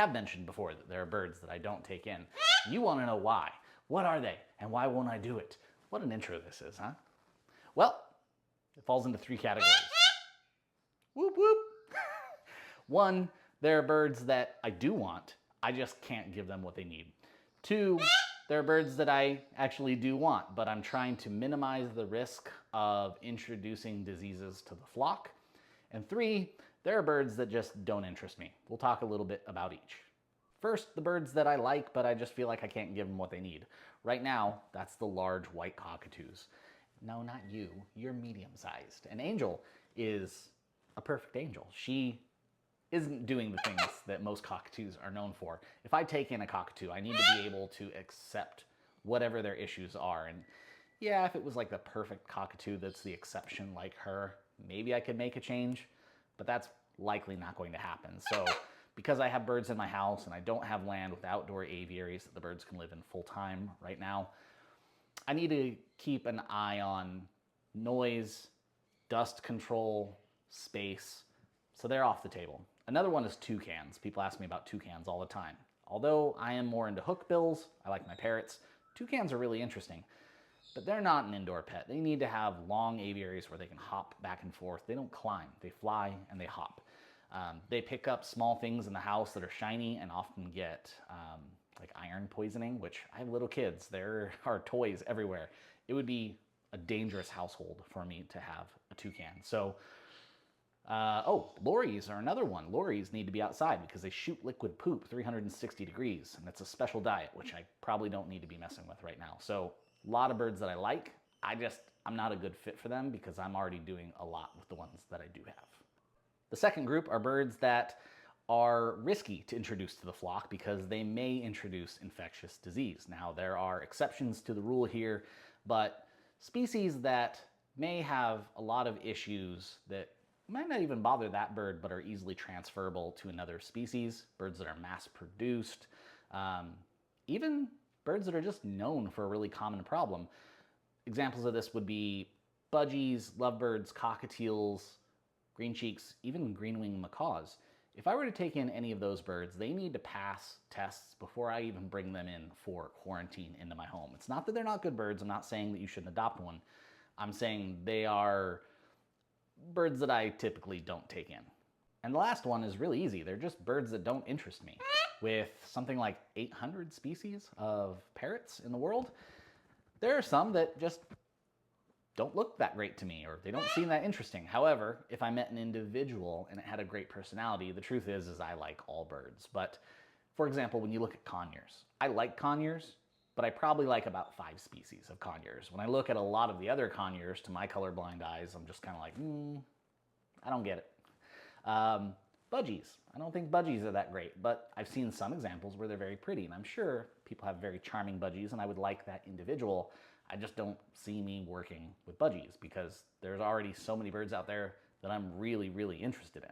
have mentioned before that there are birds that I don't take in. You want to know why. What are they, and why won't I do it? What an intro this is, huh? Well, it falls into 3 categories. Whoop, whoop. 1, there are birds that I do want, I just can't give them what they need. 2, there are birds that I actually do want, but I'm trying to minimize the risk of introducing diseases to the flock. And 3, there are birds that just don't interest me. We'll talk a little bit about each. First, the birds that I like, but I just feel like I can't give them what they need. Right now, that's the large white cockatoos. No, not you. You're medium-sized. And Angel is a perfect angel. She isn't doing the things that most cockatoos are known for. If I take in a cockatoo, I need to be able to accept whatever their issues are. And yeah, if it was like the perfect cockatoo that's the exception like her, maybe I could make a change, but that's likely not going to happen. So because I have birds in my house and I don't have land with outdoor aviaries that the birds can live in full time right now, I need to keep an eye on noise, dust control, space, so they're off the table. Another one is toucans. People ask me about toucans all the time. Although I am more into hookbills, I like my parrots, toucans are really interesting. But they're not an indoor pet. They need to have long aviaries where they can hop back and forth. They don't climb, they fly and they hop. They pick up small things in the house that are shiny and often get like iron poisoning, which I have little kids. There are toys everywhere. It would be a dangerous household for me to have a toucan. So, lories are another one. Lories need to be outside because they shoot liquid poop 360 degrees, and it's a special diet, which I probably don't need to be messing with right now. So, a lot of birds that I like, I'm not a good fit for them because I'm already doing a lot with the ones that I do have. The second group are birds that are risky to introduce to the flock because they may introduce infectious disease. Now, there are exceptions to the rule here, but species that may have a lot of issues that might not even bother that bird but are easily transferable to another species, birds that are mass produced, even birds that are just known for a really common problem. Examples of this would be budgies, lovebirds, cockatiels, green cheeks, even green-winged macaws. If I were to take in any of those birds, they need to pass tests before I even bring them in for quarantine into my home. It's not that they're not good birds. I'm not saying that you shouldn't adopt one. I'm saying they are birds that I typically don't take in. And the last one is really easy. They're just birds that don't interest me. With something like 800 species of parrots in the world, there are some that just don't look that great to me, or they don't seem that interesting. However, if I met an individual and it had a great personality, the truth is I like all birds. But for example, when you look at conures, I like conures, but I probably like about 5 species of conures. When I look at a lot of the other conures, to my colorblind eyes, I'm just kind of like, I don't get it. Budgies. I don't think budgies are that great, but I've seen some examples where they're very pretty, and I'm sure people have very charming budgies, and I would like that individual. I just don't see me working with budgies because there's already so many birds out there that I'm really, really interested in.